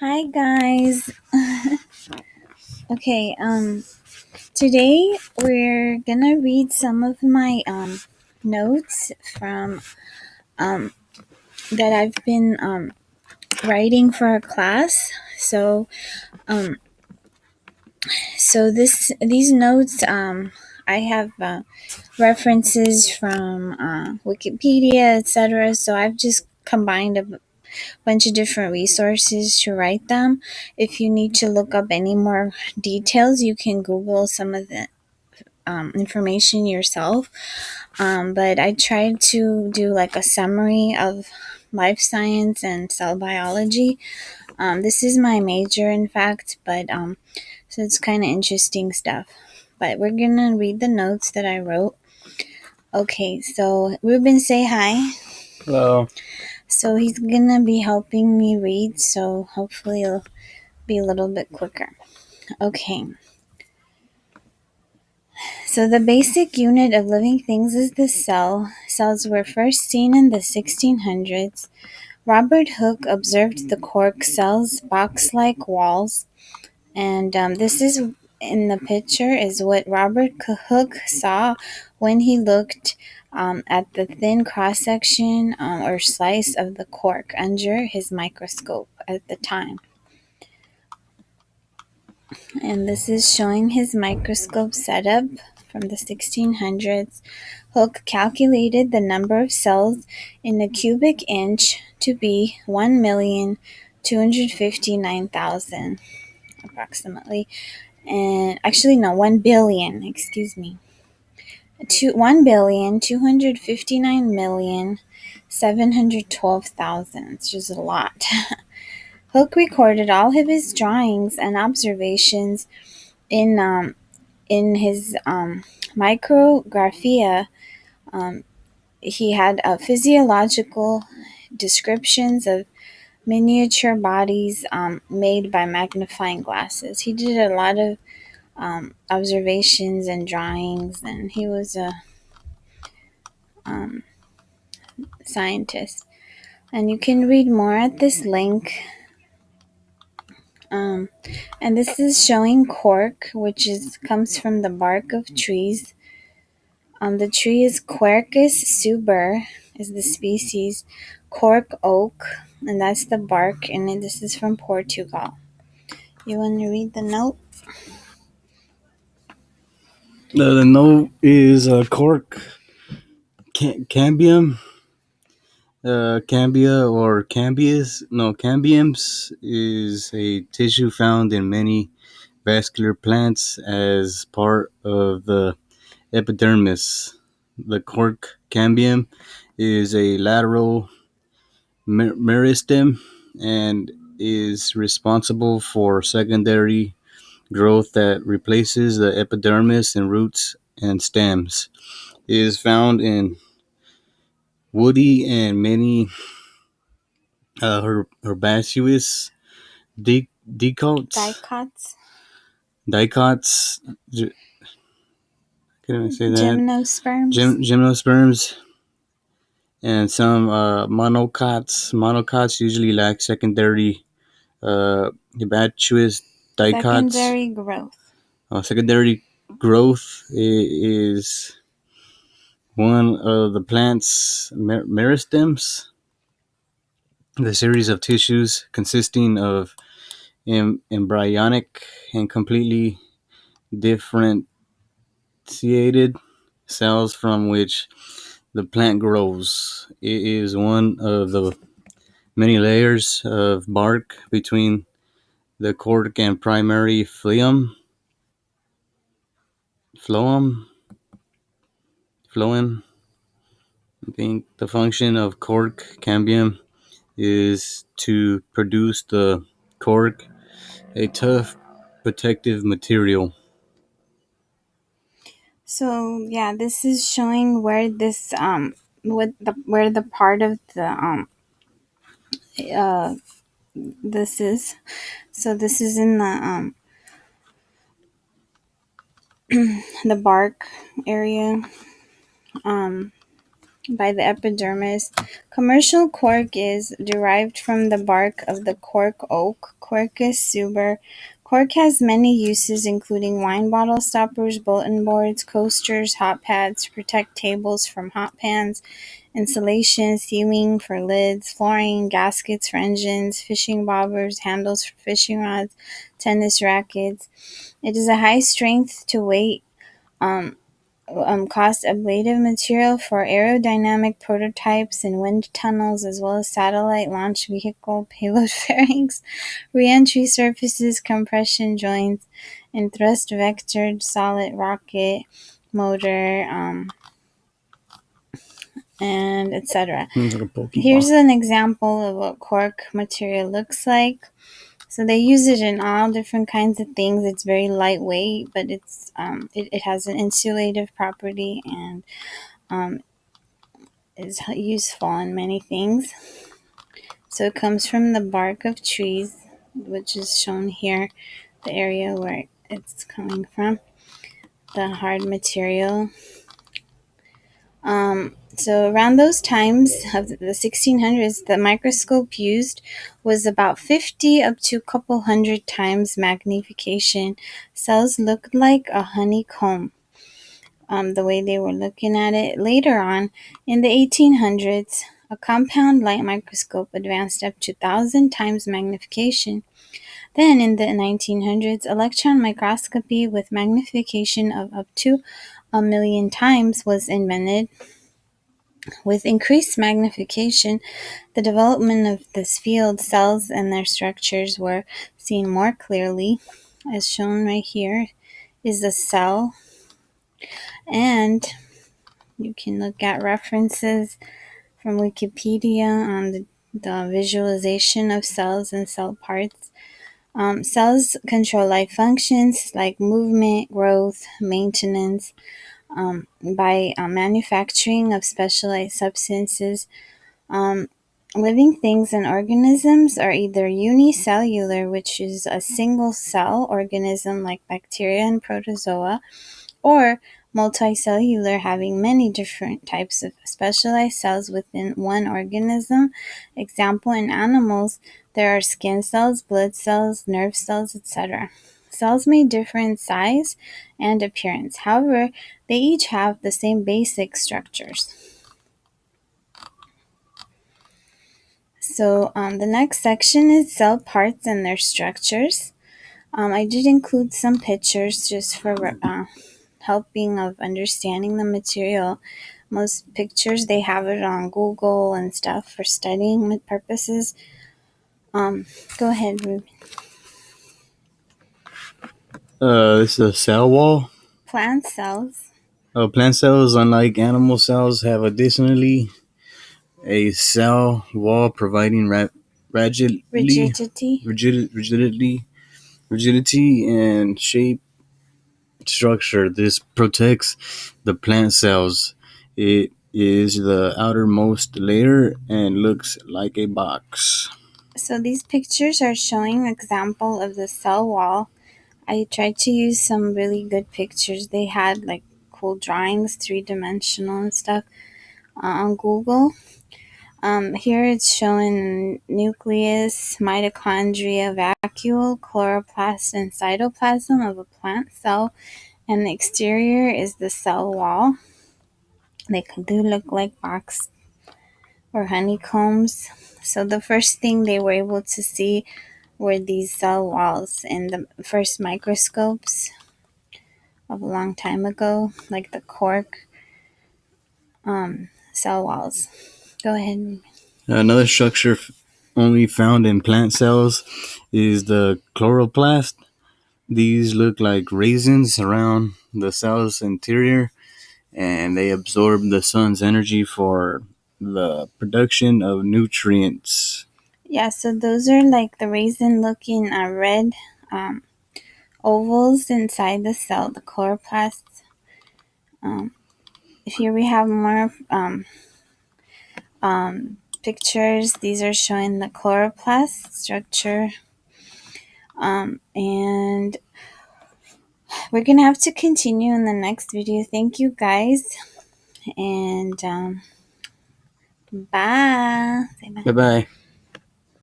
Hi guys. Okay, today we're gonna read some of my notes from um that I've been writing for a class. Um these notes I have references from Wikipedia, etc. So I've just combined a bunch of different resources to write them. If you need to look up any more details, you can Google some of the information yourself. But I tried to do like a summary of life science and cell biology. This is my major, in fact, but so it's kind of interesting stuff. But we're gonna read the notes that I wrote. Okay, so Ruben, say hi. Hello. So he's gonna be helping me read, so hopefully it'll be a little bit quicker. Okay. So the basic unit of living things is the cell. Cells were first seen in the 1600s. Robert Hooke observed the cork cell's box-like walls, and this is in the picture is what Robert Hooke saw when he looked at the thin cross-section or slice of the cork under his microscope at the time. And this is showing his microscope setup from the 1600s. Hooke calculated the number of cells in a cubic inch to be 1,259,000 approximately. And actually, no, 1 billion, excuse me. 1,259,712,000. It's just a lot. Hooke recorded all of his drawings and observations in his micrographia. He had physiological descriptions of miniature bodies made by magnifying glasses. He did a lot of observations and drawings, and he was a scientist. And you can read more at this link. And this is showing cork, which comes from the bark of trees. The tree is Quercus suber, is the species. Cork oak, and that's the bark. And this is from Portugal. You want to read the note? The note is Cork Cambium. Cambia or Cambius. No, Cambiums is a tissue found in many vascular plants as part of the epidermis. The Cork Cambium is a lateral meristem and is responsible for secondary growth that replaces the epidermis in roots and stems. It is found in woody and many herbaceous dicots, Dicots. dicots. Can I say that? Gymnosperms. Gymnosperms and some monocots. Monocots usually lack secondary herbaceous dicots. Secondary growth. Secondary growth is one of the plant's meristems, the series of tissues consisting of embryonic and completely differentiated cells from which the plant grows. It is one of the many layers of bark between the cork and primary phloem. Phloem. I think the function of cork cambium is to produce the cork, a tough protective material. So yeah, this is showing where this where the part of the uh this is. So this is in the bark area. Um by the epidermis. Commercial cork is derived from the bark of the cork oak, Quercus suber. Cork has many uses, including wine bottle stoppers, bulletin boards, coasters, hot pads to protect tables from hot pans, insulation, sealing for lids, flooring, gaskets for engines, fishing bobbers, handles for fishing rods, tennis rackets. It is a high strength to weight um, cost-ablative material for aerodynamic prototypes and wind tunnels, as well as satellite launch vehicle payload fairings, re-entry surfaces, compression joints, and thrust-vectored solid rocket motor, and etc. It's like a Here's Pokeball. an example of what cork material looks like. So they use it in all different kinds of things. It's very lightweight, but it has an insulative property and um, is useful in many things. So it comes from the bark of trees, which is shown here, the area where it's coming from, the hard material. So around those times of the 1600s, the microscope used was about 50 up to a couple hundred times magnification. Cells looked like a honeycomb. The way they were looking at it. Later on, in the 1800s, a compound light microscope advanced up to 1,000 times magnification. Then, in the 1900s, electron microscopy with magnification of up to 1,000,000 times was invented. With increased magnification, the development of this field, cells and their structures were seen more clearly. As shown right here is a cell, and you can look at references from Wikipedia on the visualization of cells and cell parts. Cells control life functions like movement, growth, maintenance, by manufacturing of specialized substances. Um, Living things and organisms are either unicellular, which is a single cell organism like bacteria and protozoa, or multicellular, having many different types of specialized cells within one organism. Example, in animals, there are skin cells, blood cells, nerve cells, etc. Cells may differ in size and appearance. However, they each have the same basic structures. So the next section is cell parts and their structures. I did include some pictures just for helping of understanding the material. Most pictures, they have it on Google and stuff for studying purposes. Go ahead, Ruben. This is a cell wall. Plant cells, Plant cells, unlike animal cells, have additionally a cell wall providing rigidity. rigidity and shape structure. This protects the plant cells. It is the outermost layer and looks like a box. So these pictures are showing example of the cell wall. I tried to use some really good pictures. They had like cool drawings, three-dimensional and stuff on Google. Here it's showing nucleus, mitochondria, vacuole, chloroplast, and cytoplasm of a plant cell, and the exterior is the cell wall. They do look like box or honeycombs. So the first thing they were able to see were these cell walls in the first microscopes of a long time ago, like the Cork cell walls. Go ahead. Another structure only found in plant cells is the chloroplast. These look like raisins around the cell's interior, and they absorb the sun's energy for the production of nutrients. Yeah, so those are like the raisin looking red um, ovals inside the cell, the chloroplasts. Here we have more pictures. These are showing the chloroplast structure. And we're going to have to continue in the next video. Thank you guys. And Bye. Say bye. Bye bye.